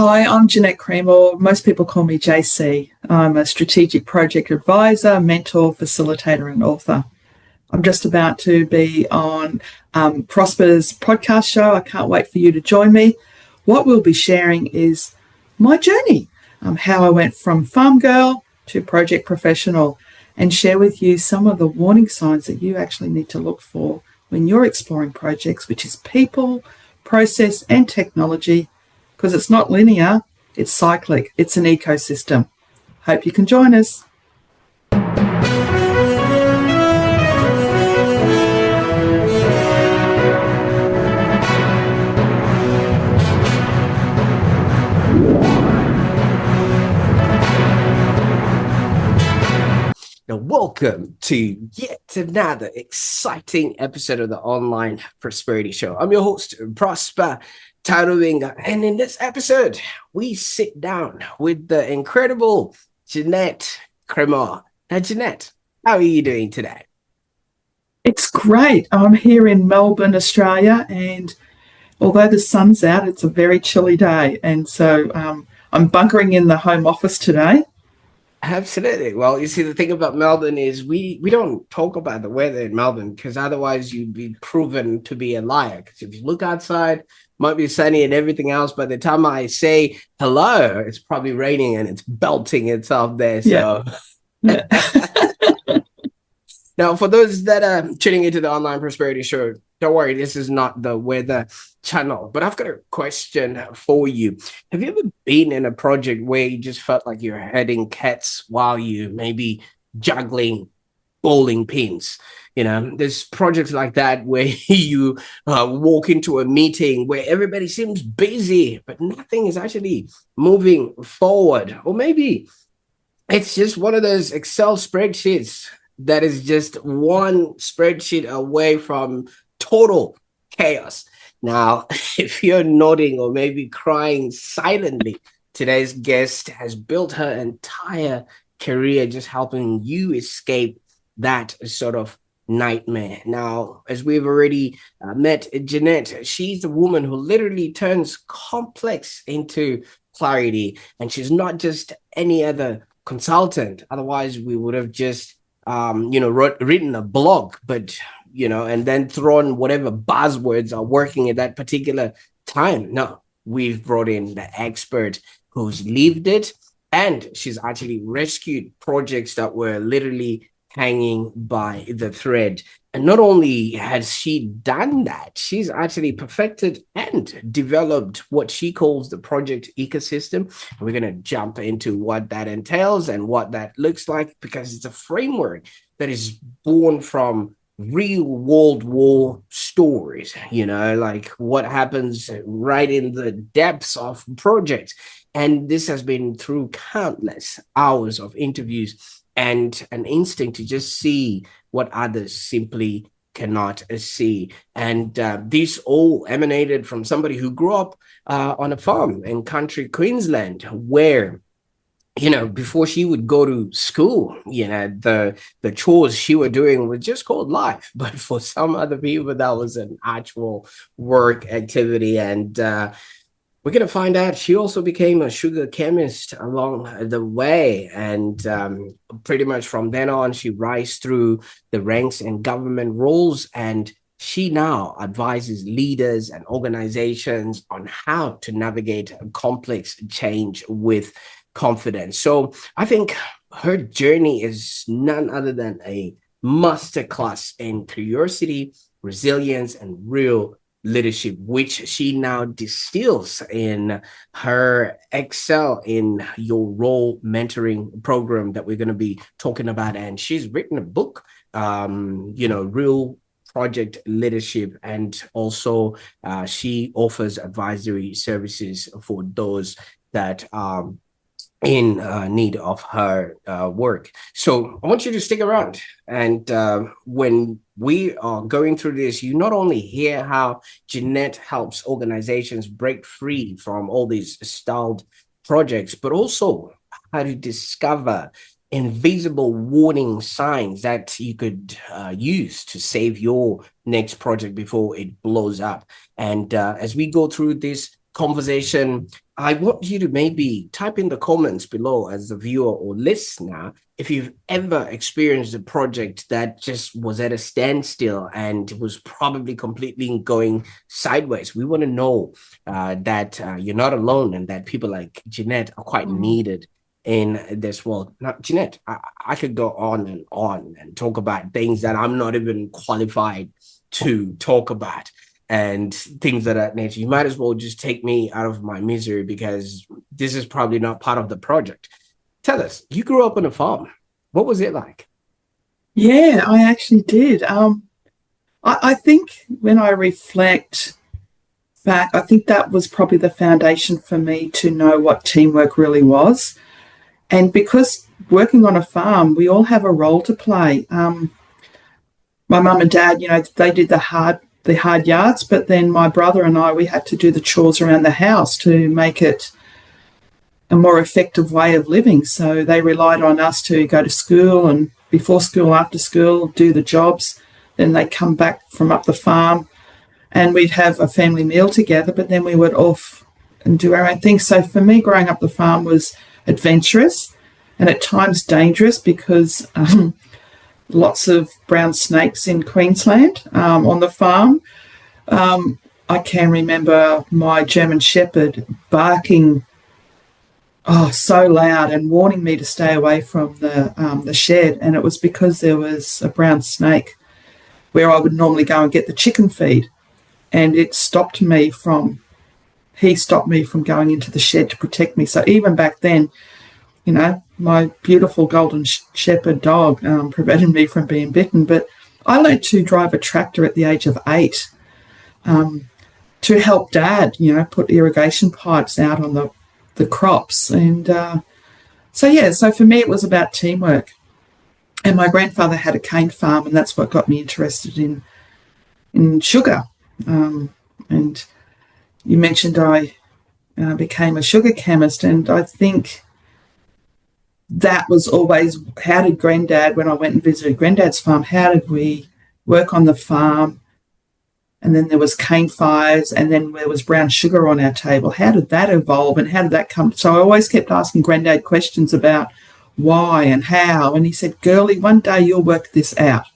Hi, I'm JeanetteCremor. Most people call me JC. I'm a strategic project advisor, mentor, facilitator, and author. I'm just about to be on Prosper's podcast show. I can't wait for you to join me. What we'll be sharing is my journey, how I went from farm girl to project professional, and share with you some of the warning signs that you actually need to look for when you're exploring projects, which is people, process, and technology, because it's not linear, it's cyclic, it's an ecosystem. Hope you can join us. Now, welcome to yet another exciting episode of the Online Prosperity Show. I'm your host, Prosper Taruvinga, and in this episode, we sit down with the incredible JeanetteCremor. Now, Jeanette, how are you doing today? It's great. I'm here in Melbourne, Australia, and although the sun's out, it's a very chilly day, and so I'm bunkering in the home office today. Absolutely. Well, you see, the thing about Melbourne is we don't talk about the weather in Melbourne because otherwise you'd be proven to be a liar. Because if you look outside, it might be sunny and everything else. By the time I say hello, it's probably raining and it's belting itself there. So. Yeah. Now, for those that are tuning into the Online Prosperity Show, don't worry, this is not the weather channel, but I've got a question for you. Have you ever been in a project where you just felt like you're heading cats while you maybe juggling bowling pins? You know, there's projects like that where you walk into a meeting where everybody seems busy, but nothing is actually moving forward. Or maybe it's just one of those Excel spreadsheets that is just one spreadsheet away from total chaos. Now, if you're nodding or maybe crying silently, today's guest has built her entire career just helping you escape that sort of nightmare. Now, as we've already met Jeanette, she's the woman who literally turns complex into clarity, and she's not just any other consultant. Otherwise, we would have just written a blog, but and then thrown whatever buzzwords are working at that particular time. No, we've brought in the expert who's lived it, and she's actually rescued projects that were literally hanging by the thread. And not only has she done that, she's actually perfected and developed what she calls the project ecosystem. And we're going to jump into what that entails and what that looks like, because it's a framework that is born from real World War stories, like what happens right in the depths of projects. And this has been through countless hours of interviews and an instinct to just see what others simply cannot see. And this all emanated from somebody who grew up on a farm in country Queensland, where before she would go to school, the chores she was doing was just called life. But for some other people, that was an actual work activity. And we're going to find out she also became a sugar chemist along the way. And pretty much from then on, she rise through the ranks and government roles. And she now advises leaders and organizations on how to navigate complex change with confidence. So I think her journey is none other than a masterclass in curiosity, resilience, and real leadership, which she now distills in her Excel in Your Role mentoring program that we're going to be talking about. And she's written a book, Real Project Leadership, and also she offers advisory services for those that in need of her work. So I want you to stick around. And when we are going through this, you not only hear how Jeanette helps organizations break free from all these stalled projects, but also how to discover invisible warning signs that you could use to save your next project before it blows up. And as we go through this conversation, I want you to maybe type in the comments below as a viewer or listener if you've ever experienced a project that just was at a standstill and was probably completely going sideways. We want to know that you're not alone and that people like Jeanette are quite needed in this world. Now, Jeanette, I could go on and talk about things that I'm not even qualified to talk about and things of that nature. You might as well just take me out of my misery because this is probably not part of the project. Tell us, you grew up on a farm. What was it like? Yeah, I actually did. I think when I reflect back, I think that was probably the foundation for me to know what teamwork really was. And because working on a farm, we all have a role to play. My mum and dad, they did the hard yards, but then my brother and I, we had to do the chores around the house to make it a more effective way of living. So they relied on us to go to school and before school, after school, do the jobs. Then they'd come back from up the farm and we'd have a family meal together, but then we would off and do our own thing. So for me, growing up the farm was adventurous and at times dangerous because lots of brown snakes in Queensland on the farm. I can remember my German Shepherd barking so loud and warning me to stay away from the shed, and it was because there was a brown snake where I would normally go and get the chicken feed, and he stopped me from going into the shed to protect me. So even back then, my beautiful golden shepherd dog prevented me from being bitten. But I learned to drive a tractor at the age of 8 to help Dad, put irrigation pipes out on the crops. And so for me, it was about teamwork. And my grandfather had a cane farm, and that's what got me interested in sugar. And you mentioned I became a sugar chemist, and I think that was always, how did Granddad, when I went and visited Granddad's farm, how did we work on the farm? And then there was cane fires, and then there was brown sugar on our table. How did that evolve, and how did that come? So I always kept asking Granddad questions about why and how. And he said, "Girlie, one day you'll work this out."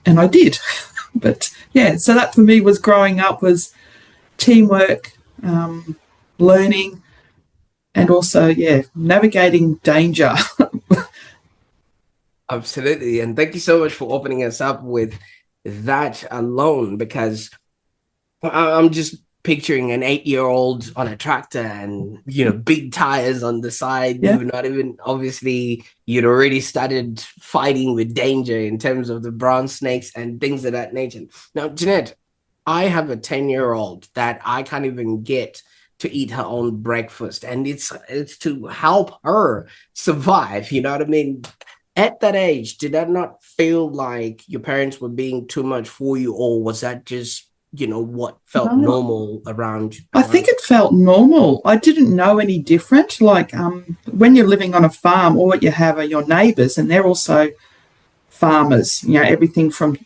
And I did. But yeah, so that for me was growing up, was teamwork, learning, and also, navigating danger. Absolutely. And thank you so much for opening us up with that alone, because I'm just picturing an 8-year-old on a tractor and, big tires on the side. Yeah. Not even, obviously, you'd already started fighting with danger in terms of the brown snakes and things of that nature. Now, Jeanette, I have a 10-year-old that I can't even get to eat her own breakfast, and it's to help her survive. You know what I mean? At that age, did that not feel like your parents were being too much for you, or was that just, what felt normal around? I think it felt normal. I didn't know any different. Like when you're living on a farm, all what you have are your neighbours, and they're also farmers, everything from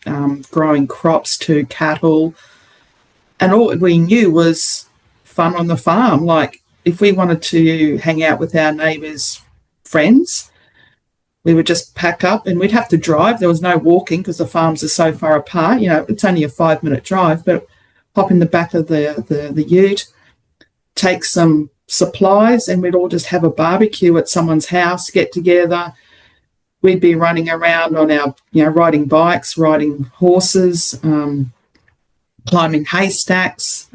growing crops to cattle. And all we knew was fun on the farm. Like if we wanted to hang out with our neighbours' friends, we would just pack up and we'd have to drive. There was no walking because the farms are so far apart. It's only a 5-minute drive, but hop in the back of the ute, take some supplies, and we'd all just have a barbecue at someone's house, get together. We'd be running around on our, riding bikes, riding horses, climbing haystacks,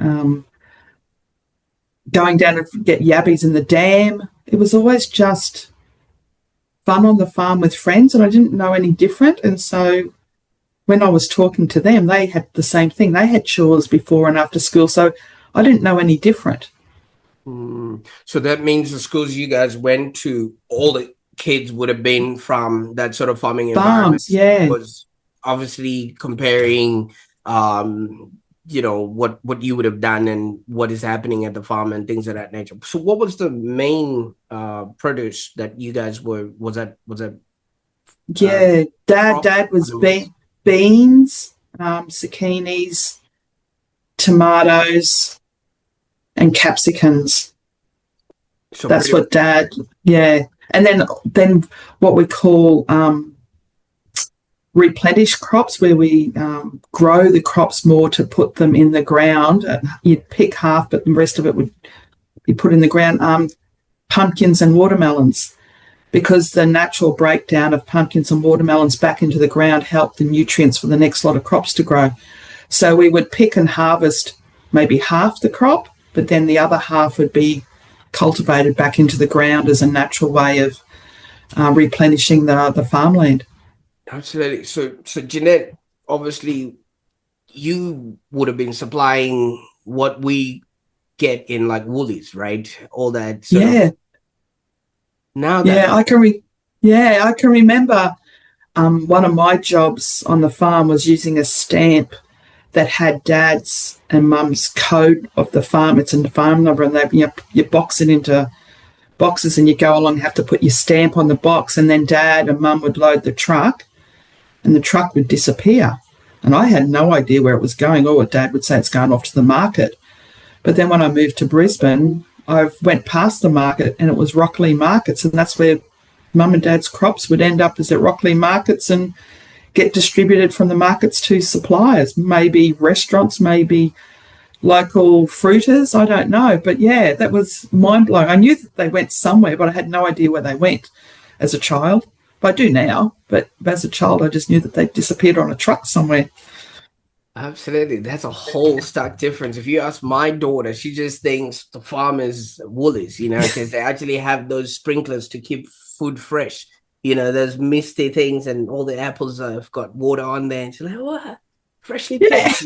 going down to get yabbies in the dam. It was always just fun on the farm with friends, and I didn't know any different. And so when I was talking to them, they had the same thing. They had chores before and after school, so I didn't know any different. So that means the schools you guys went to, all the kids would have been from that sort of farming environment. Yeah. Was obviously comparing what you would have done and what is happening at the farm and things of that nature. So what was the main produce that you guys was that Dad was beans, zucchinis, tomatoes, and capsicums. So That's pretty what Dad, yeah. And then what we call replenish crops, where we grow the crops more to put them in the ground. You'd pick half, but the rest of it would be put in the ground. Pumpkins and watermelons, because the natural breakdown of pumpkins and watermelons back into the ground helped the nutrients for the next lot of crops to grow. So we would pick and harvest maybe half the crop, but then the other half would be cultivated back into the ground as a natural way of replenishing the farmland. Absolutely. So Jeanette, obviously, you would have been supplying what we get in like Woolies, right? All that sort of. Now that I can remember one of my jobs on the farm was using a stamp that had Dad's and Mum's code of the farm. It's in the farm number, and you box it into boxes, and you go along and have to put your stamp on the box, and then Dad and Mum would load the truck, and the truck would disappear. And I had no idea where it was going, or what Dad would say, it's going off to the market. But then when I moved to Brisbane, I went past the market, and it was Rockley markets, and that's where Mum and Dad's crops would end up, is at Rockley markets and get distributed from the markets to suppliers, maybe restaurants, maybe local fruiters, I don't know. But yeah, that was mind-blowing. I knew that they went somewhere, but I had no idea where they went as a child. But I do now, but as a child, I just knew that they disappeared on a truck somewhere. Absolutely. That's a whole stark difference. If you ask my daughter, she just thinks the farm is Woolies, because they actually have those sprinklers to keep food fresh. Those misty things, and all the apples have got water on there. And she's like, what? Freshly picked.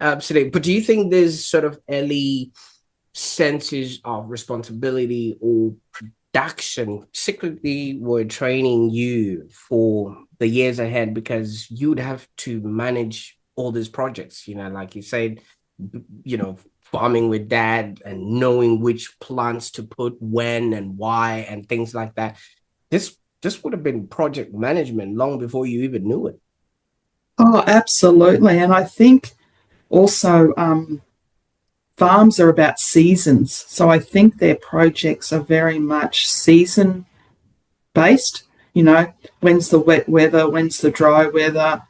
Absolutely. But do you think there's sort of early senses of responsibility or production secretly were training you for the years ahead, because you'd have to manage all these projects, like you said, farming with Dad and knowing which plants to put when and why and things like that. This would have been project management long before you even knew it. Oh, absolutely. And I think also farms are about seasons. So I think their projects are very much season based. When's the wet weather? When's the dry weather?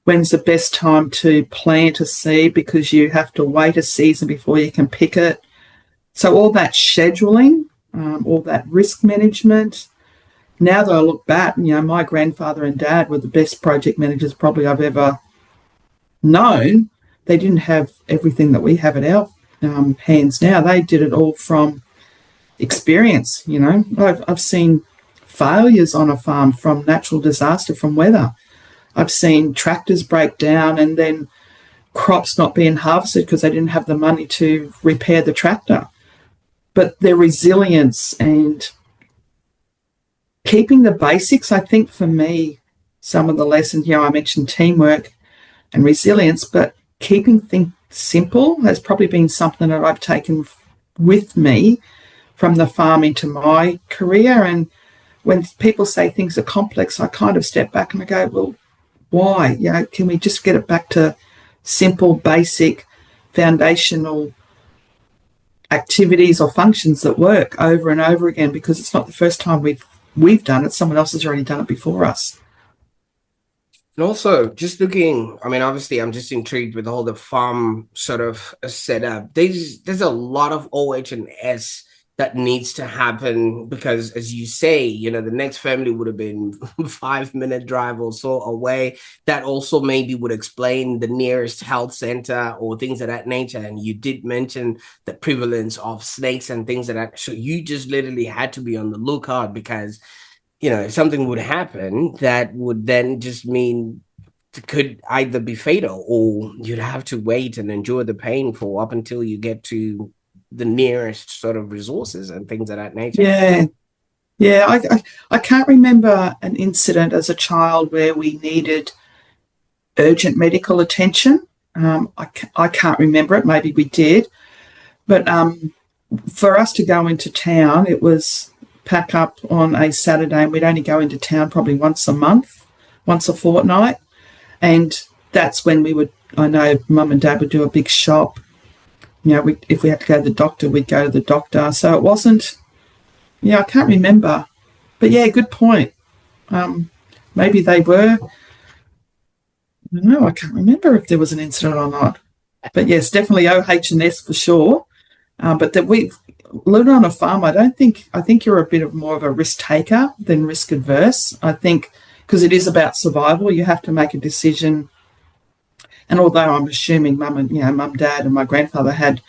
When's the best time to plant a seed, because you have to wait a season before you can pick it. So all that scheduling, all that risk management. Now that I look back, my grandfather and Dad were the best project managers probably I've ever known. They didn't have everything that we have at our hands now. They did it all from experience. I've seen failures on a farm from natural disaster, from weather. I've seen tractors break down and then crops not being harvested because they didn't have the money to repair the tractor. But their resilience and keeping the basics, I think for me, some of the lessons, I mentioned teamwork and resilience, but keeping things simple has probably been something that I've taken with me from the farm into my career. And when people say things are complex, I kind of step back and I go, well, why? Can we just get it back to simple, basic, foundational activities or functions that work over and over again? Because it's not the first time we've done it. Someone else has already done it before us. And also, just looking, obviously, I'm just intrigued with all the farm sort of setup. There's a lot of OH and S that needs to happen, because as you say, the next family would have been 5-minute drive or so away. That also maybe would explain the nearest health center or things of that nature. And you did mention the prevalence of snakes and things of that. So you just literally had to be on the lookout, because, if something would happen, that would then just mean it could either be fatal, or you'd have to wait and endure the pain for up until you get to the nearest sort of resources and things of that nature. Yeah. I can't remember an incident as a child where we needed urgent medical attention. I can't remember it. Maybe we did. But for us to go into town, it was pack up on a Saturday, and we'd only go into town probably once a month, once a fortnight. And that's when I know Mum and Dad would do a big shop, if we had to go to the doctor, we'd go to the doctor. So it wasn't, I can't remember. But yeah, good point. Maybe they were. No, I can't remember if there was an incident or not. But yes, definitely OH&S for sure. But that we living on a farm, I think you're a bit of more of a risk taker than risk adverse. I think because it is about survival, you have to make a decision. And although I'm assuming mum, dad, and my grandfather had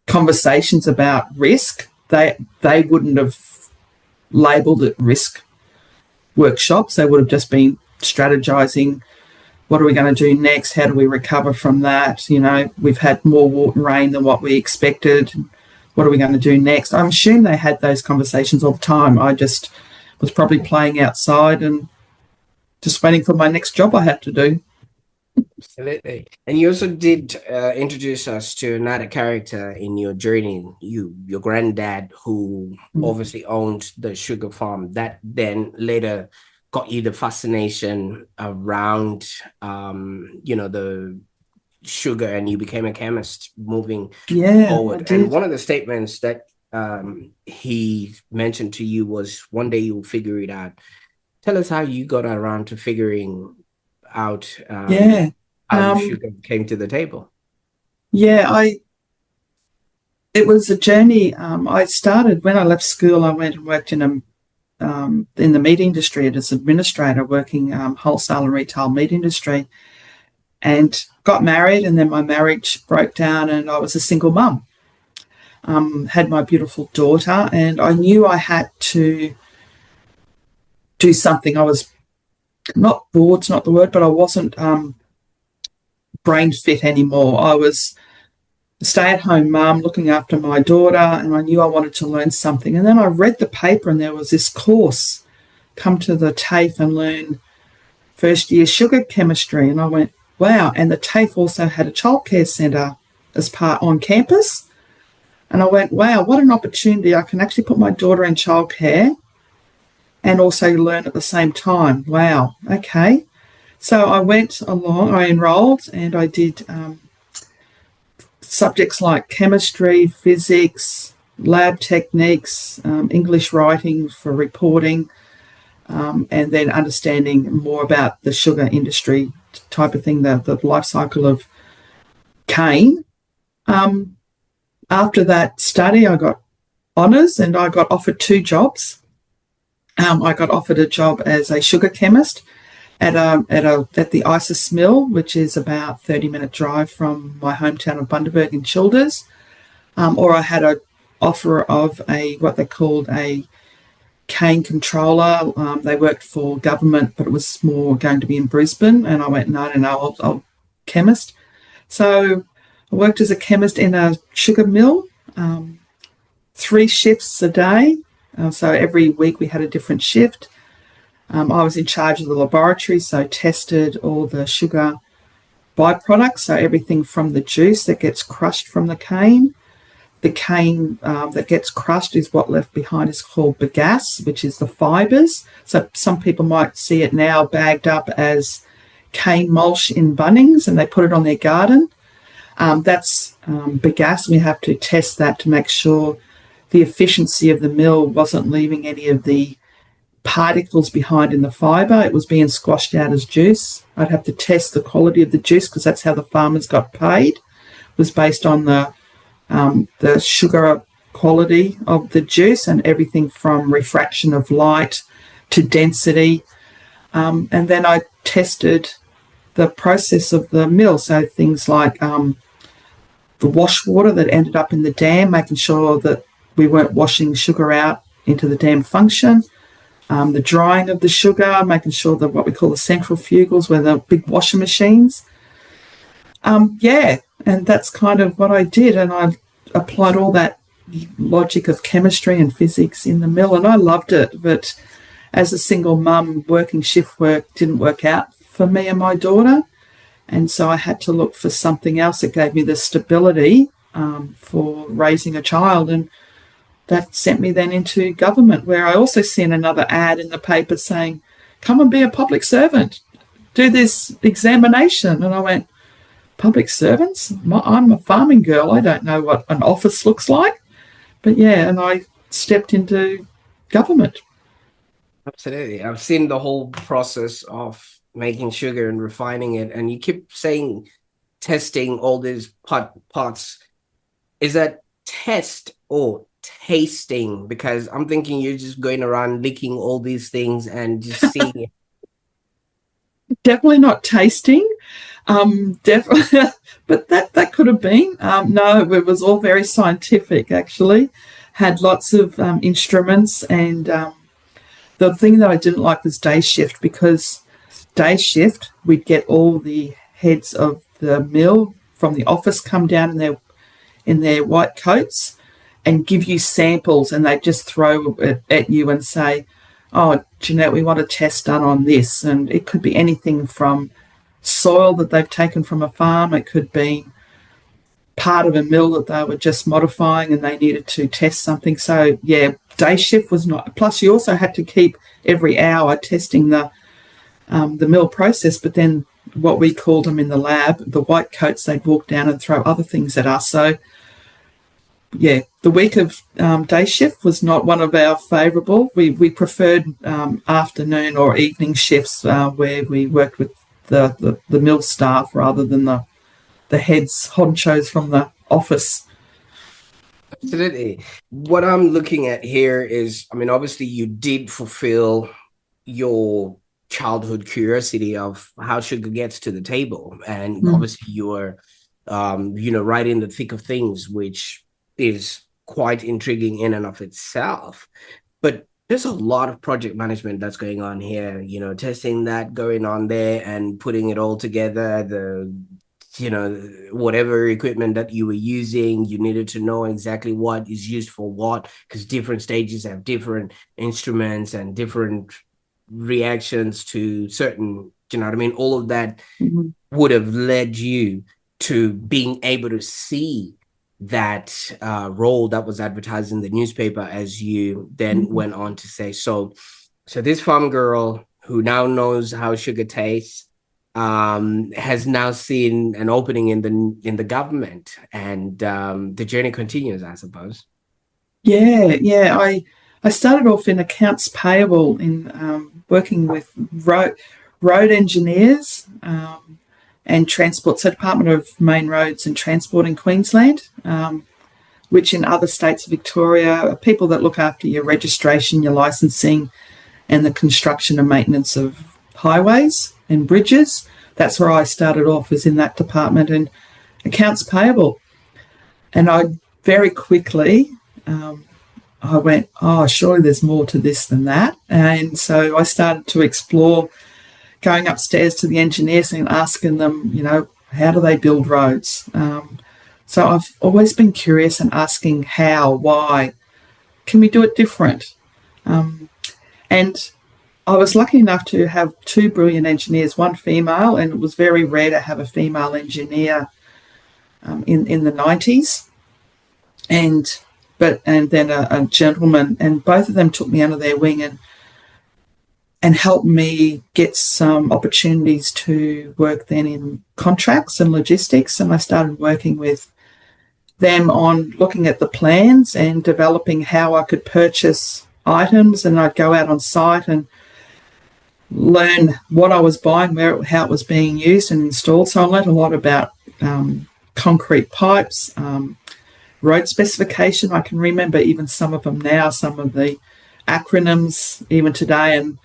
conversations about risk, they wouldn't have labelled it risk workshops. They would have just been strategizing. What are we going to do next? How do we recover from that? We've had more water and rain than what we expected. What are we going to do next? I'm assuming they had those conversations all the time. I just was probably playing outside and just waiting for my next job I had to do. Absolutely. And you also did introduce us to another character in your journey, your granddad, who obviously owned the sugar farm that then later got you the fascination around, the sugar, and you became a chemist moving forward. And one of the statements that he mentioned to you was, one day you'll figure it out. Tell us how you got around to figuring out how sugar came to the table. It was a journey. I started when I left school. I went and worked in the meat industry as an administrator, working wholesale and retail meat industry, and got married. And then my marriage broke down, and I was a single mum. Had my beautiful daughter, and I knew I had to do something. I was not bored's not the word, but I wasn't brain fit anymore. I was a stay-at-home mum looking after my daughter, and I knew I wanted to learn something. And then I read the paper, and there was this course, come to the TAFE and learn first-year sugar chemistry. And I went, wow. And the TAFE also had a childcare centre as part on campus. And I went, wow, what an opportunity. I can actually put my daughter in childcare and also learn at the same time. Wow, okay. So I went along, I enrolled, and I did subjects like chemistry, physics, lab techniques, English writing for reporting, and then understanding more about the sugar industry type of thing, the life cycle of cane. After that study, I got honours and I got offered 2 jobs. I got offered a job as a sugar chemist at the ISIS mill, which is about 30-minute drive from my hometown of Bundaberg in Childers, or I had an offer of what they called a cane controller. They worked for government, but it was more going to be in Brisbane, and I went, no, I'll chemist. So I worked as a chemist in a sugar mill, 3 shifts a day. So every week we had a different shift. I was in charge of the laboratory, so tested all the sugar byproducts, so everything from the juice that gets crushed from the cane. The cane that gets crushed is what left behind is called bagasse, which is the fibres. So some people might see it now bagged up as cane mulch in Bunnings, and they put it on their garden. That's bagasse. We have to test that to make sure the efficiency of the mill wasn't leaving any of the particles behind in the fibre. It was being squashed out as juice. I'd have to test the quality of the juice because that's how the farmers got paid, was based on the sugar quality of the juice and everything from refraction of light to density. And then I tested the process of the mill, so things like the wash water that ended up in the dam, making sure that we weren't washing sugar out into the dam function. The drying of the sugar, making sure that what we call the centrifugals were the big washer machines. And that's kind of what I did. And I applied all that logic of chemistry and physics in the mill, and I loved it. But as a single mum, working shift work didn't work out for me and my daughter. And so I had to look for something else that gave me the stability for raising a child. And that sent me then into government, where I also seen another ad in the paper saying, come and be a public servant, do this examination. And I went, public servants. I'm a farming girl. I don't know what an office looks like. But yeah, and I stepped into government. Absolutely. I've seen the whole process of making sugar and refining it, and you keep saying testing all these pots. Is that test or tasting? Because I'm thinking you're just going around licking all these things and just seeing it. Definitely not tasting. Definitely, but that could have been. No, it was all very scientific. Actually, had lots of instruments, and the thing that I didn't like was day shift, because day shift we'd get all the heads of the mill from the office come down in their white coats and give you samples, and they just throw it at you and say, "Oh, Jeanette, we want a test done on this," and it could be anything from soil that they've taken from a farm. It could be part of a mill that they were just modifying and they needed to test something. So yeah, day shift was not. Plus, you also had to keep every hour testing the mill process. But then what we called them in the lab, the white coats, they'd walk down and throw other things at us. So yeah, the week of day shift was not one of our favourable. We preferred afternoon or evening shifts where we worked with the mill staff rather than the heads honchos from the office. Absolutely. What I'm looking at here is, I mean, obviously you did fulfill your childhood curiosity of how sugar gets to the table. And obviously you were, right in the thick of things, which is quite intriguing in and of itself. But there's a lot of project management that's going on here, testing that going on there and putting it all together, whatever equipment that you were using, you needed to know exactly what is used for what, because different stages have different instruments and different reactions to certain, all of that would have led you to being able to see that role that was advertised in the newspaper, as you then went on to say. So this farm girl who now knows how sugar tastes has now seen an opening in the government, and the journey continues, I suppose. Yeah. I started off in accounts payable in working with road engineers and transport, so Department of Main Roads and Transport in Queensland, which in other states of Victoria are people that look after your registration, your licensing, and the construction and maintenance of highways and bridges. That's where I started off, was in that department, and accounts payable. And I very quickly, I went, oh, surely there's more to this than that. And so I started to explore, going upstairs to the engineers and asking them, how do they build roads? So I've always been curious and asking how, why, can we do it different? And I was lucky enough to have two brilliant engineers, one female, and it was very rare to have a female engineer in the 90s, and then a gentleman, and both of them took me under their wing and helped me get some opportunities to work then in contracts and logistics. And I started working with them on looking at the plans and developing how I could purchase items, and I'd go out on site and learn what I was buying, how it was being used and installed. So I learned a lot about concrete pipes, road specification. I can remember even some of them now, some of the acronyms even today. And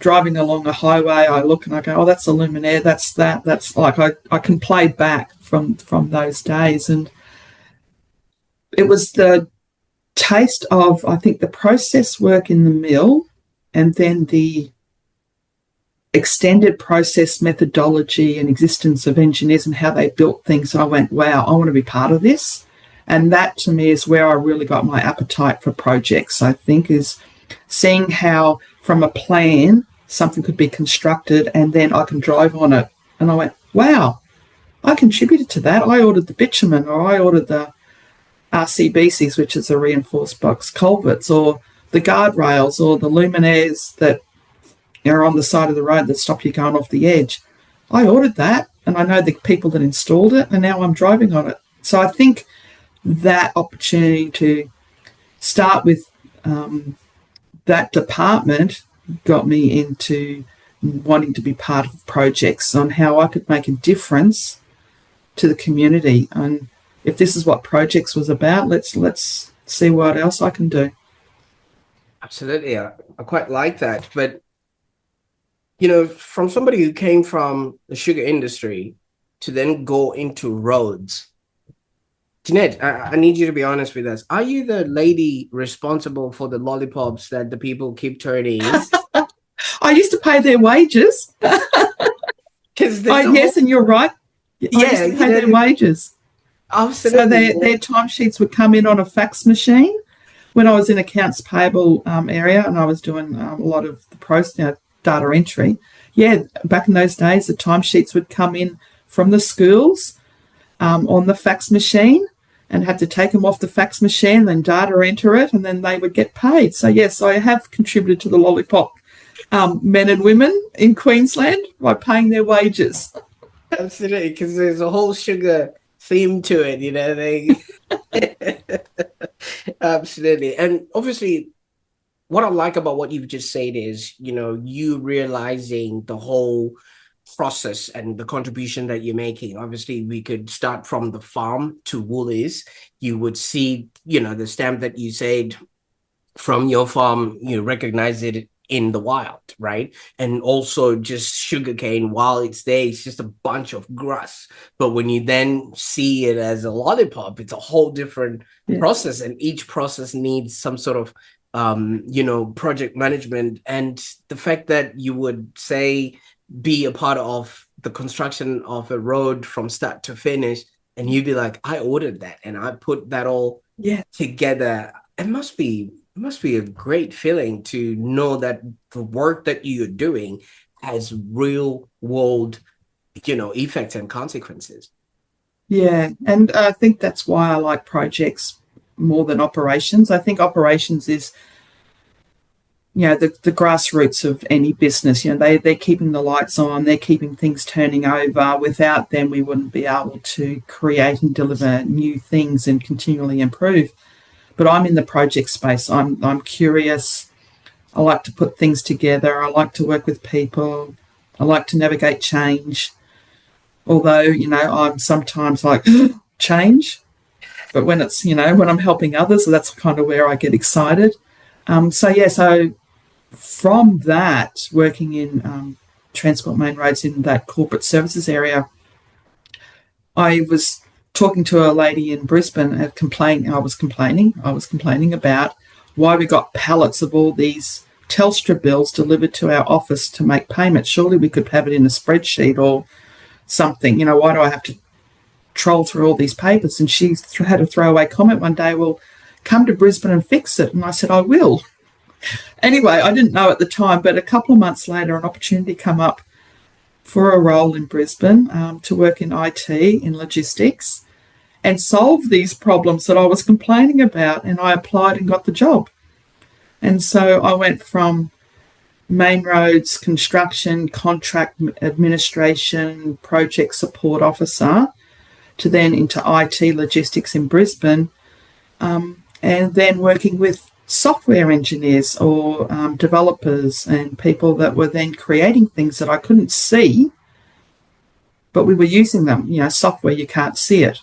driving along a highway, I look and I go, oh, that's a luminaire, that's like I can play back from those days. And it was the taste of, I think, the process work in the mill, and then the extended process methodology and existence of engineers and how they built things. So I went, wow, I want to be part of this. And that to me is where I really got my appetite for projects, I think, is seeing how from a plan something could be constructed and then I can drive on it. And I went, wow, I contributed to that. I ordered the bitumen, or I ordered the RCBCs, which is the reinforced box culverts, or the guardrails, or the luminaires that are on the side of the road that stop you going off the edge. I ordered that. and I know the people that installed it, and now I'm driving on it. So I think that opportunity to start with that department got me into wanting to be part of projects on how I could make a difference to the community. And if this is what projects was about, let's see what else I can do. Absolutely. I quite like that. But, you know, from somebody who came from the sugar industry to then go into roads, Jeanette, I need you to be honest with us. Are you the lady responsible for the lollipops that the people keep turning? I used to pay their wages. Because Yes, and you're right. I used yeah, to pay their wages. So absolutely. their timesheets would come in on a fax machine when I was in accounts payable area, and I was doing a lot of the data entry. Yeah, back in those days, the timesheets would come in from the schools on the fax machine, and had to take them off the fax machine, then data enter it, and then they would get paid. So yes, I have contributed to the lollipop men and women in Queensland by paying their wages. Absolutely, because there's a whole sugar theme to it, you know. They absolutely, and obviously, what I like about what you've just said is, you know, you realizing the whole process and the contribution that you're making. Obviously, we could start from the farm to Woolies. You would see, you know, the stamp that you said from your farm, you recognize it in the wild, right? And also just sugarcane, while it's there, it's just a bunch of grass. But when you then see it as a lollipop, it's a whole different process, and each process needs some sort of project management. And the fact that you would say be a part of the construction of a road from start to finish, and you'd be like, I ordered that and I put that all together. It must be a great feeling to know that the work that you're doing has real world, effects and consequences. Yeah, and I think that's why I like projects more than operations. I think operations is, the grassroots of any business. They're keeping the lights on, they're keeping things turning over. Without them, we wouldn't be able to create and deliver new things and continually improve. But I'm in the project space. I'm curious. I like to put things together. I like to work with people. I like to navigate change. Although, I'm sometimes like, change. But when it's, when I'm helping others, that's kind of where I get excited. So from that, working in Transport Main Roads in that corporate services area, I was talking to a lady in Brisbane and I was complaining about why we got pallets of all these Telstra bills delivered to our office to make payments. Surely we could have it in a spreadsheet or something. Why do I have to troll through all these papers? And she had a throwaway comment one day, well, come to Brisbane and fix it. And I said, I will. Anyway, I didn't know at the time, but a couple of months later, an opportunity came up for a role in Brisbane to work in IT, in logistics, and solve these problems that I was complaining about. And I applied and got the job. And so I went from main roads, construction, contract administration, project support officer, to then into IT logistics in Brisbane, and then working with software engineers or developers and people that were then creating things that I couldn't see, but we were using them. Software, you can't see it,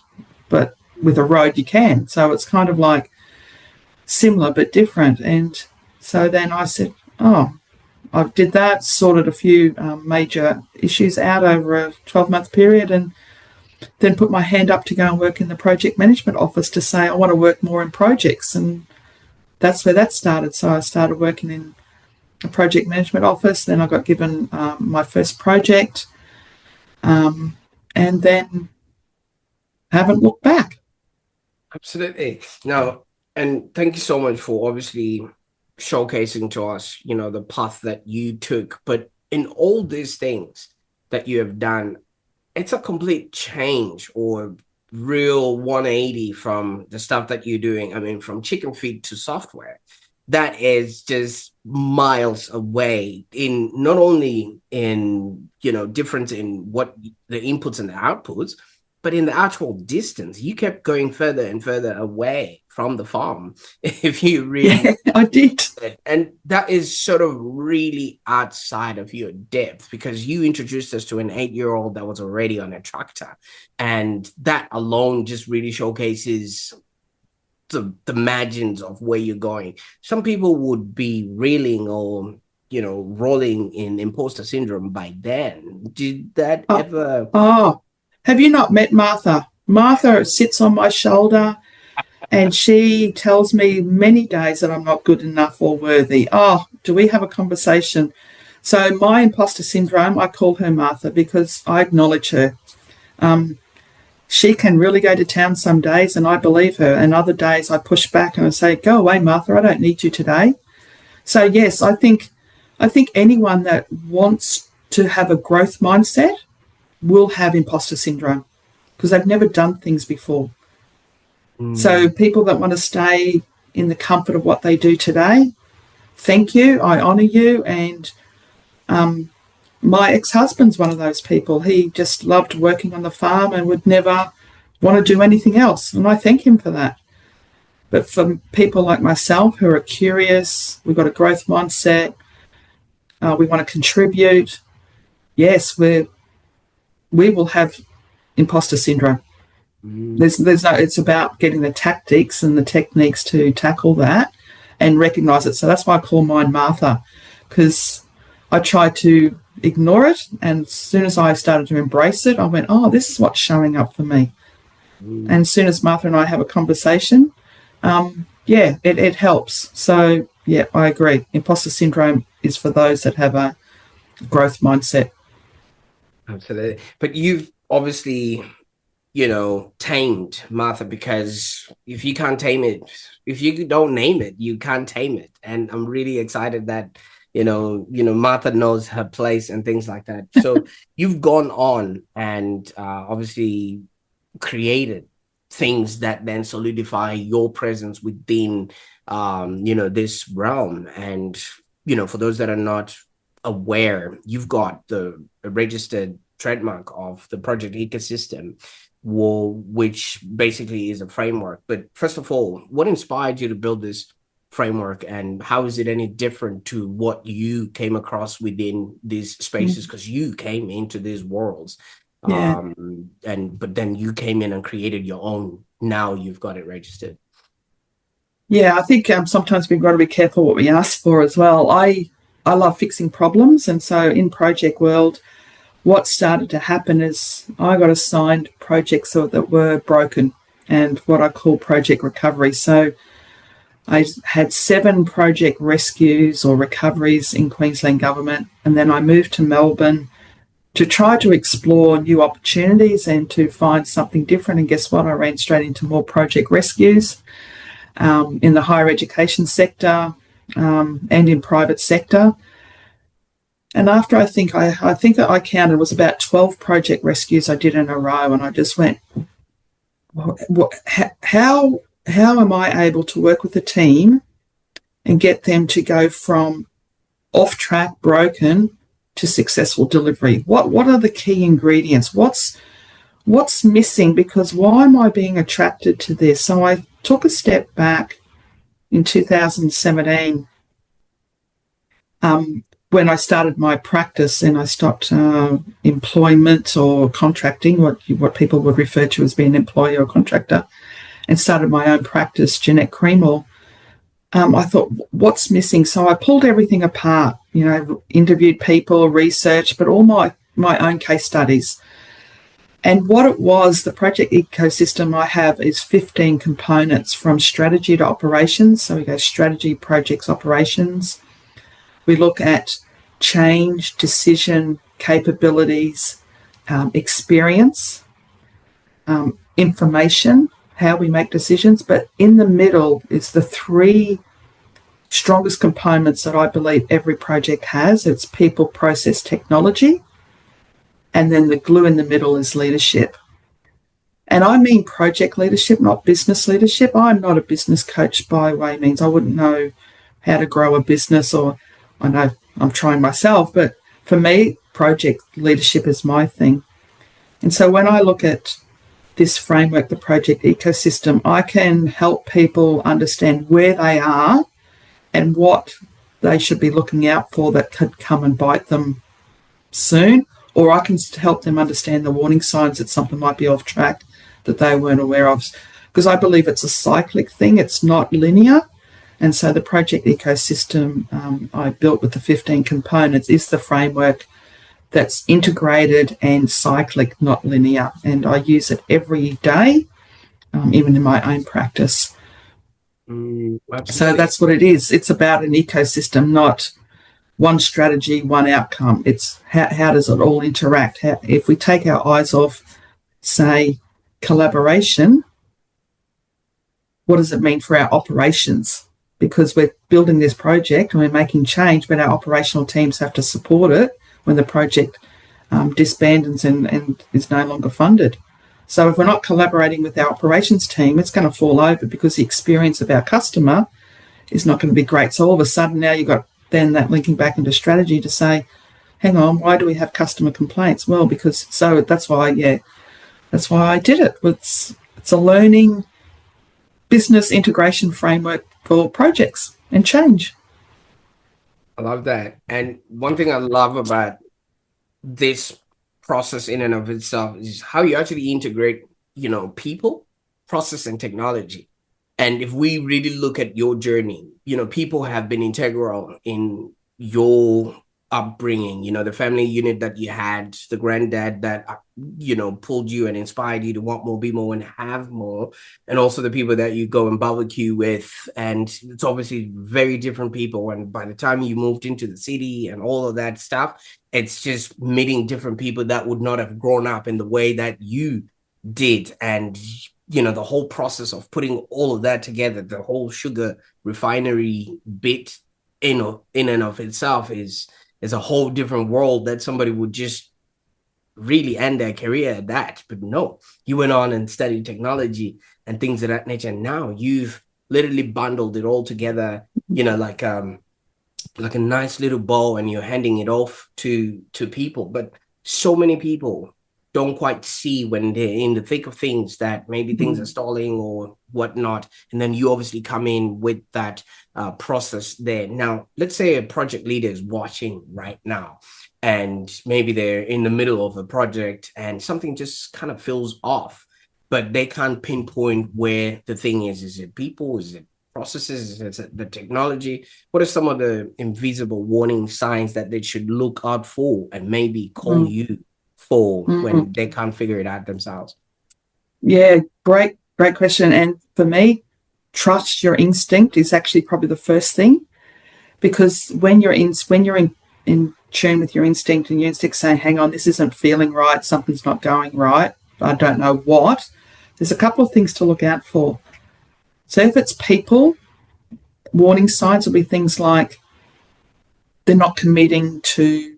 but with a road you can. So it's kind of like similar but different. And so then I said, I did that, sorted a few major issues out over a 12-month period, and then put my hand up to go and work in the project management office to say I want to work more in projects. And that's where that started. So I started working in a project management office. Then I got given my first project, and then haven't looked back. Absolutely. No, and thank you so much for obviously showcasing to us, the path that you took. But in all these things that you have done, it's a complete change or real 180 from the stuff that you're doing. I mean, from chicken feed to software. that is just miles away in not only in, difference in what the inputs and the outputs, but in the actual distance. You kept going further and further away from the farm if you really. Yeah, I did. And that is sort of really outside of your depth, because you introduced us to an 8-year-old that was already on a tractor, and that alone just really showcases the margins of where you're going. Some people would be reeling or rolling in imposter syndrome by then. Did that ever? Oh, have you not met Martha? Martha sits on my shoulder and she tells me many days that I'm not good enough or worthy. Oh, do we have a conversation? So my imposter syndrome, I call her Martha because I acknowledge her. She can really go to town some days and I believe her, and other days I push back and I say, go away, Martha, I don't need you today. So yes, I think anyone that wants to have a growth mindset will have imposter syndrome because they've never done things before. So people that want to stay in the comfort of what they do today, thank you, I honour you. And my ex-husband's one of those people. He just loved working on the farm and would never want to do anything else. And I thank him for that. But for people like myself who are curious, we've got a growth mindset, we want to contribute, yes, we will have imposter syndrome. There's no. It's about getting the tactics and the techniques to tackle that and recognise it. So that's why I call mine Martha, because I tried to ignore it, and as soon as I started to embrace it, I went, oh, this is what's showing up for me. And as soon as Martha and I have a conversation, it helps. So yeah, I agree. Imposter syndrome is for those that have a growth mindset. Absolutely. But you've obviously tamed Martha, because if you can't tame it, if you don't name it, you can't tame it. And I'm really excited that Martha knows her place and things like that. So you've gone on and obviously created things that then solidify your presence within this realm. And for those that are not aware, you've got the registered trademark of the project ecosystem, which basically is a framework. But first of all, what inspired you to build this framework, and how is it any different to what you came across within these spaces? Because you came into these worlds, but then you came in and created your own. Now you've got it registered. Yeah, I think sometimes we've got to be careful what we ask for as well. I love fixing problems, and so in project world, what started to happen is I got assigned projects that were broken and what I call project recovery. So I had 7 project rescues or recoveries in Queensland government, and then I moved to Melbourne to try to explore new opportunities and to find something different. And guess what? I ran straight into more project rescues in the higher education sector and in private sector. And after I think that I counted, it was about 12 project rescues I did in a row, and I just went, how am I able to work with a team and get them to go from off track, broken, to successful delivery? What are the key ingredients? What's missing? Because why am I being attracted to this? So I took a step back in 2017 when I started my practice, and I stopped employment or contracting, what people would refer to as being an employee or contractor, and started my own practice, JeanetteCremor. I thought, what's missing? So I pulled everything apart, interviewed people, researched, but all my own case studies. And what it was, the project ecosystem I have is 15 components, from strategy to operations. So we go strategy, projects, operations. We look at change, decision, capabilities, experience, information, how we make decisions. But in the middle is the 3 strongest components that I believe every project has. It's people, process, technology. And then the glue in the middle is leadership. And I mean project leadership, not business leadership. I'm not a business coach by way means. I wouldn't know how to grow a business, or I know I'm trying myself, but for me, project leadership is my thing. And so when I look at this framework, the project ecosystem, I can help people understand where they are and what they should be looking out for that could come and bite them soon, or I can help them understand the warning signs that something might be off track that they weren't aware of. Because I believe it's a cyclic thing, it's not linear. And so the project ecosystem I built with the 15 components is the framework that's integrated and cyclic, not linear. And I use it every day, even in my own practice. So that's what it is. It's about an ecosystem, not one strategy, one outcome. It's how does it all interact? If we take our eyes off, say, collaboration, what does it mean for our operations? Because we're building this project and we're making change, but our operational teams have to support it when the project disbands and is no longer funded. So if we're not collaborating with our operations team, it's going to fall over because the experience of our customer is not going to be great. So all of a sudden now you've got then that linking back into strategy to say, hang on, why do we have customer complaints? Well, because that's why I did it. It's a learning business integration framework for projects and change. I love that. And one thing I love about this process in and of itself is how you actually integrate, people, process, and technology. And if we really look at your journey, people have been integral in your upbringing, the family unit that you had, the granddad that, pulled you and inspired you to want more, be more, and have more. And also the people that you go and barbecue with. And it's obviously very different people. And by the time you moved into the city and all of that stuff, it's just meeting different people that would not have grown up in the way that you did. And the whole process of putting all of that together, the whole sugar refinery bit in and of itself is a whole different world that somebody would just really end their career at that. But no, you went on and studied technology and things of that nature. And now you've literally bundled it all together, like a nice little bow, and you're handing it off to people. But so many people don't quite see when they're in the thick of things that maybe things are stalling or whatnot. And then you obviously come in with that process there. Now, let's say a project leader is watching right now, and maybe they're in the middle of a project and something just kind of feels off, but they can't pinpoint where the thing is. Is it people? Is it processes? Is it the technology? What are some of the invisible warning signs that they should look out for and maybe call you for when they can't figure it out themselves? Yeah, great question. And for me, trust your instinct is actually probably the first thing, because when you're in tune with your instinct, and your instinct saying, hang on, this isn't feeling right, something's not going right, I don't know what, there's a couple of things to look out for. So if it's people, warning signs will be things like they're not committing to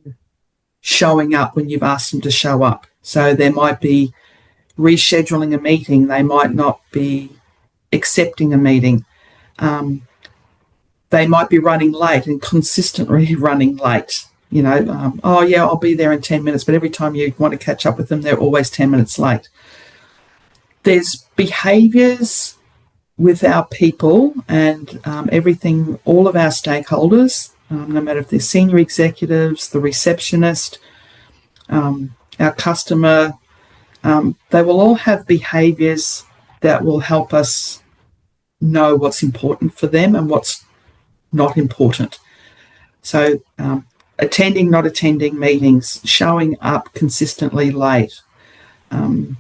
showing up when you've asked them to show up. So there might be rescheduling a meeting. They might not be accepting a meeting. They might be running late and consistently running late. Oh yeah, I'll be there in 10 minutes, but every time you want to catch up with them, they're always 10 minutes late. There's behaviours with our people and everything, all of our stakeholders, no matter if they're senior executives, the receptionist, our customer, they will all have behaviours that will help us know what's important for them and what's not important. So attending, not attending meetings, showing up consistently late, then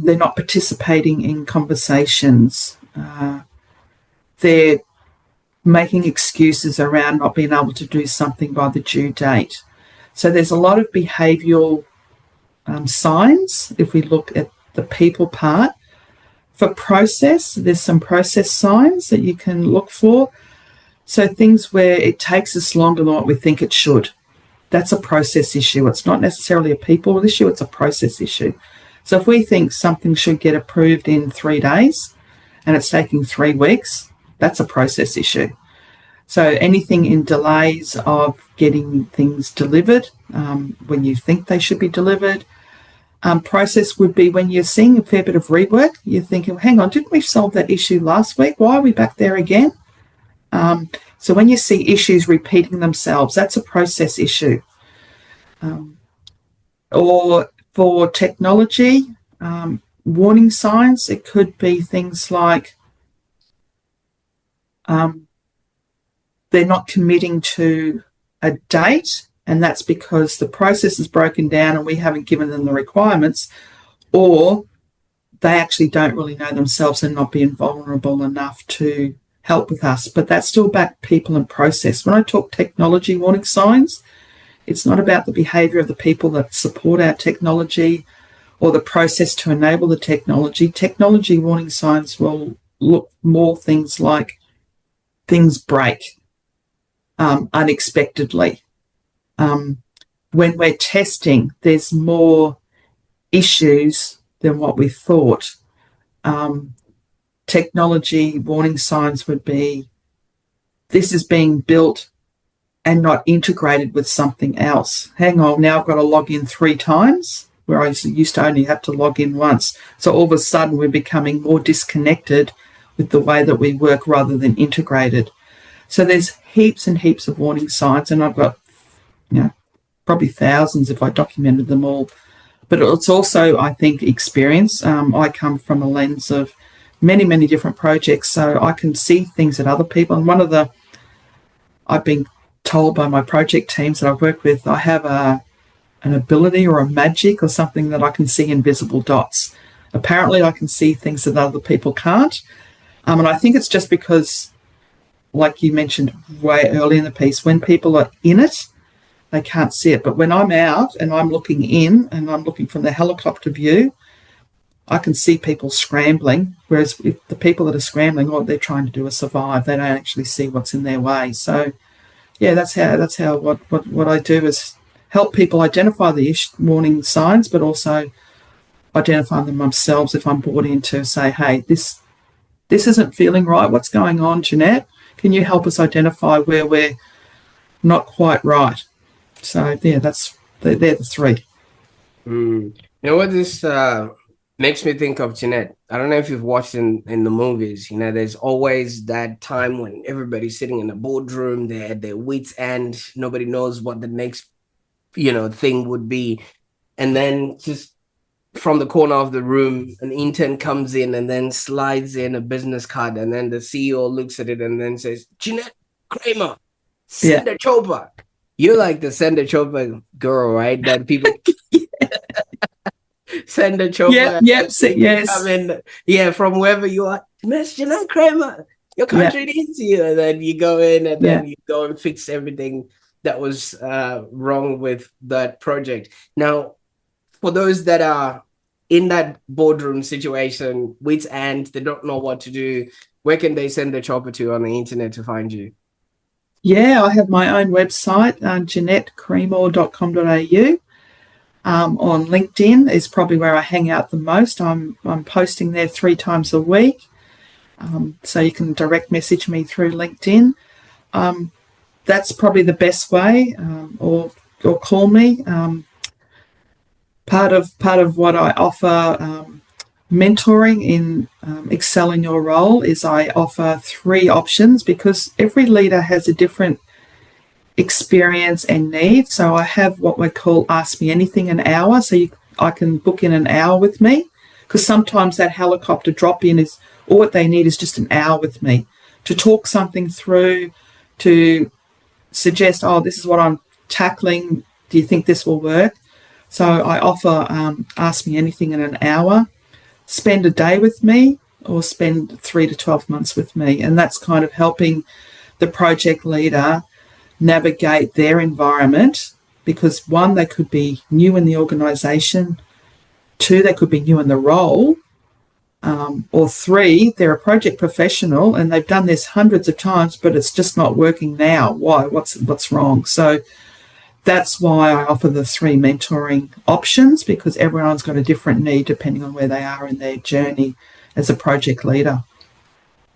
they're not participating in conversations, they're making excuses around not being able to do something by the due date. So there's a lot of behavioural signs if we look at the people part. For process, there's some process signs that you can look for. So things where it takes us longer than what we think it should. That's a process issue. It's not necessarily a people issue, it's a process issue. So if we think something should get approved in 3 days and it's taking 3 weeks, That's a process issue. So anything in delays of getting things delivered when you think they should be delivered. Process would be when you're seeing a fair bit of rework, you're thinking, hang on, didn't we solve that issue last week? Why are we back there again? So when you see issues repeating themselves, that's a process issue. Or for technology, warning signs, it could be things like they're not committing to a date, and that's because the process is broken down and we haven't given them the requirements, or they actually don't really know themselves and not being vulnerable enough to help with us. But that's still about people and process. When I talk technology warning signs, it's not about the behaviour of the people that support our technology or the process to enable the technology. Technology warning signs will look more things like things break unexpectedly. When we're testing, there's more issues than what we thought. Technology warning signs would be this is being built and not integrated with something else. Hang on, now I've got to log in 3 times, where I used to only have to log in once. So all of a sudden we're becoming more disconnected with the way that we work rather than integrated. So there's heaps and heaps of warning signs, and I've got, probably thousands if I documented them all. But it's also, I think, experience. I come from a lens of many, many different projects, so I can see things that other people, and I've been told by my project teams that I've worked with, I have an ability or a magic or something that I can see invisible dots. Apparently I can see things that other people can't. And I think it's just because, like you mentioned way early in the piece, when people are in it, they can't see it. But when I'm out and I'm looking in and I'm looking from the helicopter view, I can see people scrambling, whereas if the people that are scrambling, all they're trying to do is survive. They don't actually see what's in their way. So, yeah, that's how what I do is help people identify the warning signs, but also identify them themselves if I'm brought in to say, hey, this isn't feeling right. What's going on, Jeanette? Can you help us identify where we're not quite right? So, yeah, they're the 3. You know what this makes me think of, Jeanette? I don't know if you've watched in the movies, there's always that time when everybody's sitting in the boardroom, they're at their wits' end, nobody knows what the next, thing would be. And then just from the corner of the room, an intern comes in and then slides in a business card, and then the CEO looks at it and then says, JeanetteCremor, send a chopper. You're like the send a chopper girl, right? That people send a chopper. Yes. Come in, from wherever you are. Miss JeanetteCremor, your country needs you. And then you go in and then you go and fix everything that was wrong with that project. Now, for those that are in that boardroom situation, wits end, they don't know what to do, where can they send the chopper to on the internet to find you? Yeah, I have my own website, JeanetteCremor.com.au. On LinkedIn is probably where I hang out the most. I'm posting there 3 times a week. So you can direct message me through LinkedIn. That's probably the best way, or call me. Part of what I offer mentoring in Excel in Your Role is I offer 3 options, because every leader has a different experience and need. So I have what we call Ask Me Anything an hour. So I can book in an hour with me, because sometimes that helicopter drop-in is all what they need is just an hour with me to talk something through, to suggest, this is what I'm tackling. Do you think this will work? So I offer Ask Me Anything in an hour. Spend a day with me or spend 3 to 12 months with me. And that's kind of helping the project leader navigate their environment, because 1, they could be new in the organisation, 2, they could be new in the role, or 3, they're a project professional and they've done this hundreds of times, but it's just not working now. Why? What's wrong? So that's why I offer the 3 mentoring options, because everyone's got a different need depending on where they are in their journey as a project leader.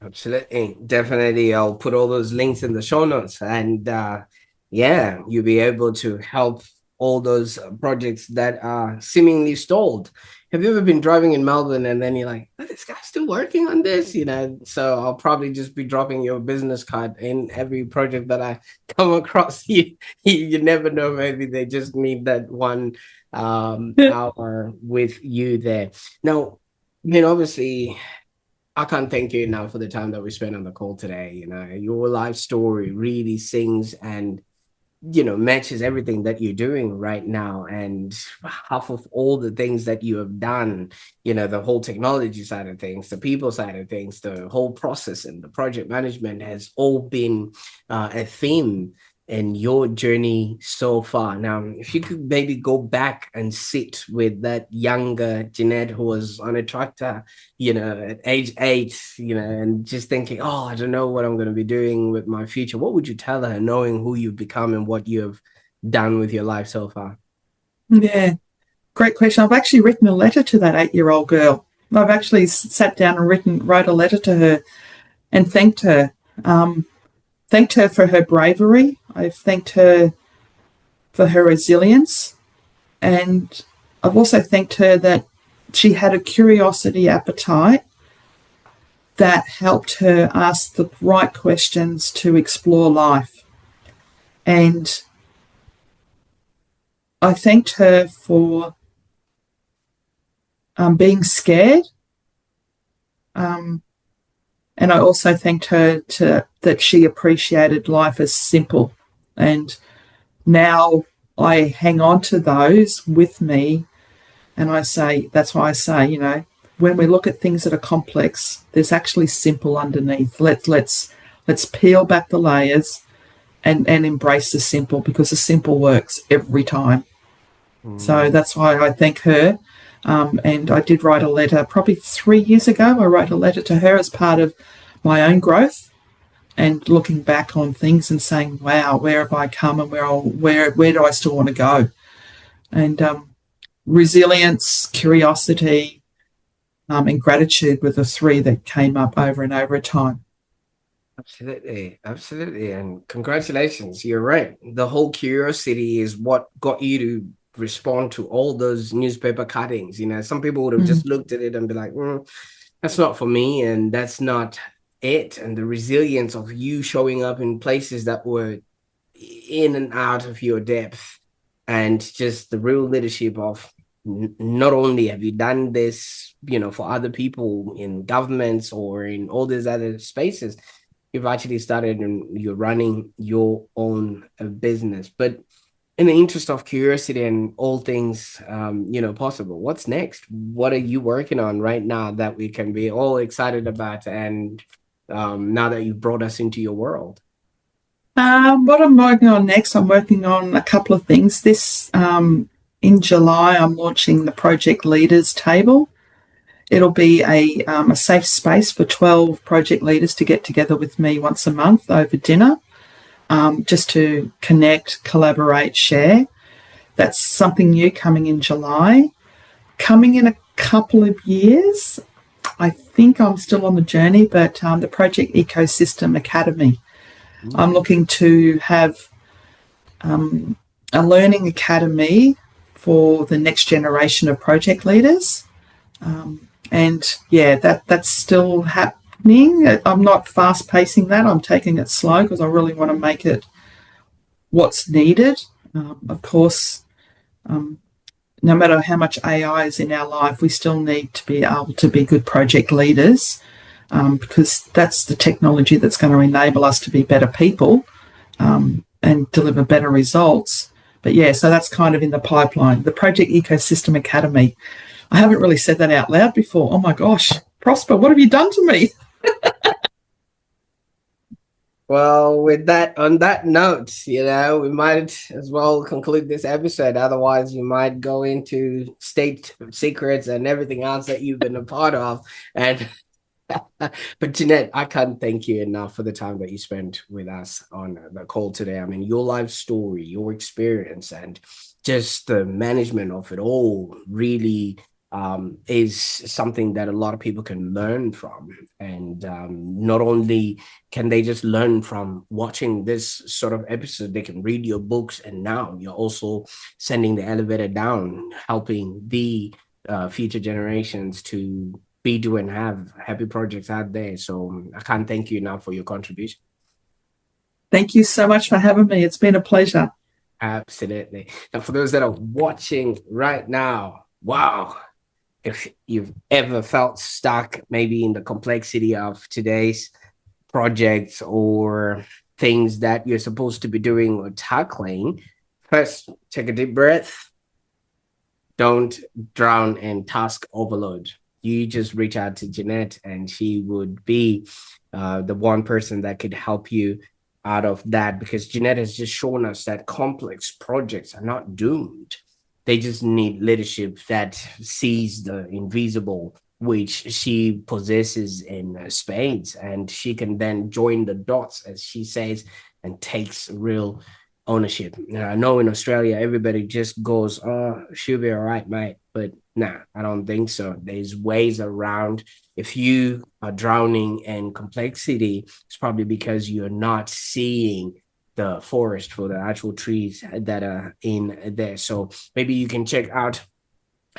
Absolutely. Definitely. I'll put all those links in the show notes. And yeah, you'll be able to help all those projects that are seemingly stalled. Have you ever been driving in Melbourne and then you're like, oh, this guy's still working on this? So I'll probably just be dropping your business card in every project that I come across. You never know. Maybe they just need that one hour with you there. Now, obviously, I can't thank you enough for the time that we spent on the call today. Your life story really sings and, matches everything that you're doing right now. And half of all the things that you have done, the whole technology side of things, the people side of things, the whole process and the project management has all been a theme in your journey so far. Now, if you could maybe go back and sit with that younger Jeanette who was on a tractor, at age 8, and just thinking, oh, I don't know what I'm going to be doing with my future, what would you tell her, knowing who you've become and what you've done with your life so far? Yeah, great question. I've actually written a letter to that 8-year-old girl. I've actually sat down and wrote a letter to her and thanked her. Thanked her for her bravery. I've thanked her for her resilience. And I've also thanked her that she had a curiosity appetite that helped her ask the right questions to explore life. And I thanked her for being scared. And I also thanked her that she appreciated life as simple. And now I hang on to those with me, and I say, that's why I say, when we look at things that are complex, there's actually simple underneath. Let's peel back the layers and embrace the simple, because the simple works every time. So that's why I thank her. And I did write a letter probably 3 years ago. I wrote a letter to her as part of my own growth and looking back on things and saying, wow, where have I come and where do I still want to go? And resilience, curiosity, and gratitude were the 3 that came up over and over time. Absolutely, absolutely. And congratulations. You're right. The whole curiosity is what got you to respond to all those newspaper cuttings. Some people would have just looked at it and be like, that's not for me, and that's not it. And the resilience of you showing up in places that were in and out of your depth, and just the real leadership of not only have you done this, for other people in governments or in all these other spaces, you've actually started and you're running your own business. But in the interest of curiosity and all things, possible, what's next? What are you working on right now that we can be all excited about? And now that you brought us into your world? What I'm working on next, I'm working on a couple of things. In July, I'm launching the Project Leaders Table. It'll be a safe space for 12 project leaders to get together with me once a month over dinner, just to connect, collaborate, share. That's something new coming in July. Coming in a couple of years, I think I'm still on the journey, but the Project Ecosystem Academy. I'm looking to have a learning academy for the next generation of project leaders. And yeah, that's still happening. I'm not fast pacing that. I'm taking it slow because I really want to make it what's needed. Of course, no matter how much AI is in our life, we still need to be able to be good project leaders, because that's the technology that's going to enable us to be better people and deliver better results. But yeah, so that's kind of in the pipeline. The Project Ecosystem Academy. I haven't really said that out loud before. Oh my gosh, Prosper, what have you done to me? Well, on that note, we might as well conclude this episode. Otherwise, we might go into state secrets and everything else that you've been a part of. And but Jeanette, I can't thank you enough for the time that you spent with us on the call today. I mean, your life story, your experience, and just the management of it all really is something that a lot of people can learn from. And not only can they just learn from watching this sort of episode, they can read your books. And now you're also sending the elevator down, helping the future generations to be, do, and have happy projects out there. So I can't thank you enough for your contribution. Thank you so much for having me. It's been a pleasure. Absolutely. Now, for those that are watching right now, wow, if you've ever felt stuck maybe in the complexity of today's projects or things that you're supposed to be doing or tackling, first take a deep breath. Don't drown in task overload. You just reach out to Jeanette and she would be the one person that could help you out of that, because Jeanette has just shown us that complex projects are not doomed. They just need leadership that sees the invisible, which she possesses in spades, and she can then join the dots, as she says, and takes real ownership. Now, I know in Australia, everybody just goes, oh, she'll be all right, mate. But nah, I don't think so. There's ways around. If you are drowning in complexity, it's probably because you're not seeing the forest for the actual trees that are in there. So maybe you can check out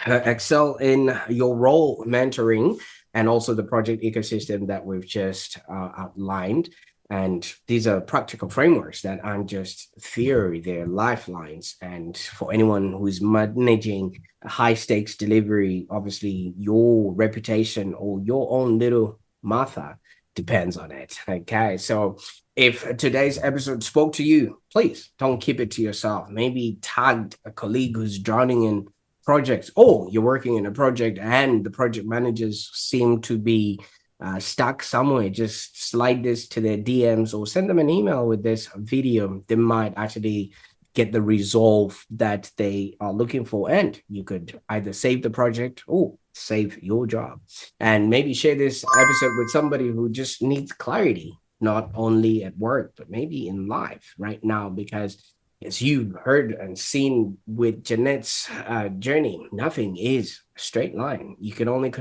excel in your role mentoring and also the project ecosystem that we've just outlined. And these are practical frameworks that aren't just theory, they're lifelines. And for anyone who's managing a high stakes delivery, obviously your reputation or your own little Martha depends on it. Okay. So if today's episode spoke to you, please don't keep it to yourself. Maybe tag a colleague who's drowning in projects. Oh, you're working in a project and the project managers seem to be stuck somewhere. Just slide this to their DMs or send them an email with this video. They might actually get the resolve that they are looking for, and you could either save the project or save your job. And maybe share this episode with somebody who just needs clarity, not only at work but maybe in life right now, because as you've heard and seen with Jeanette's journey, nothing is a straight line. You can only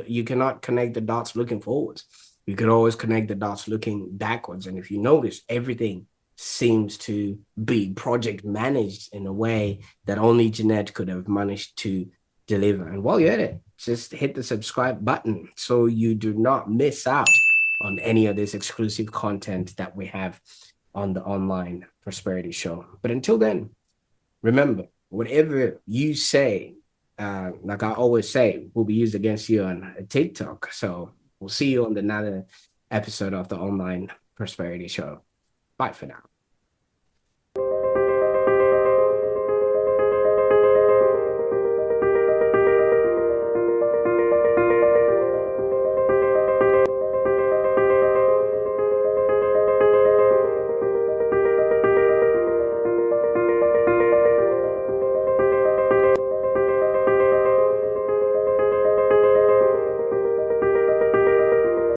you cannot connect the dots looking forwards. You can always connect the dots looking backwards. And if you notice, everything seems to be project managed in a way that only Jeanette could have managed to deliver. And while you're at it, just hit the subscribe button so you do not miss out on any of this exclusive content that we have on the online prosperity show. But until then, remember, whatever you say, like I always say, will be used against you on TikTok. So we'll see you on another episode of the online prosperity show. Bye for now.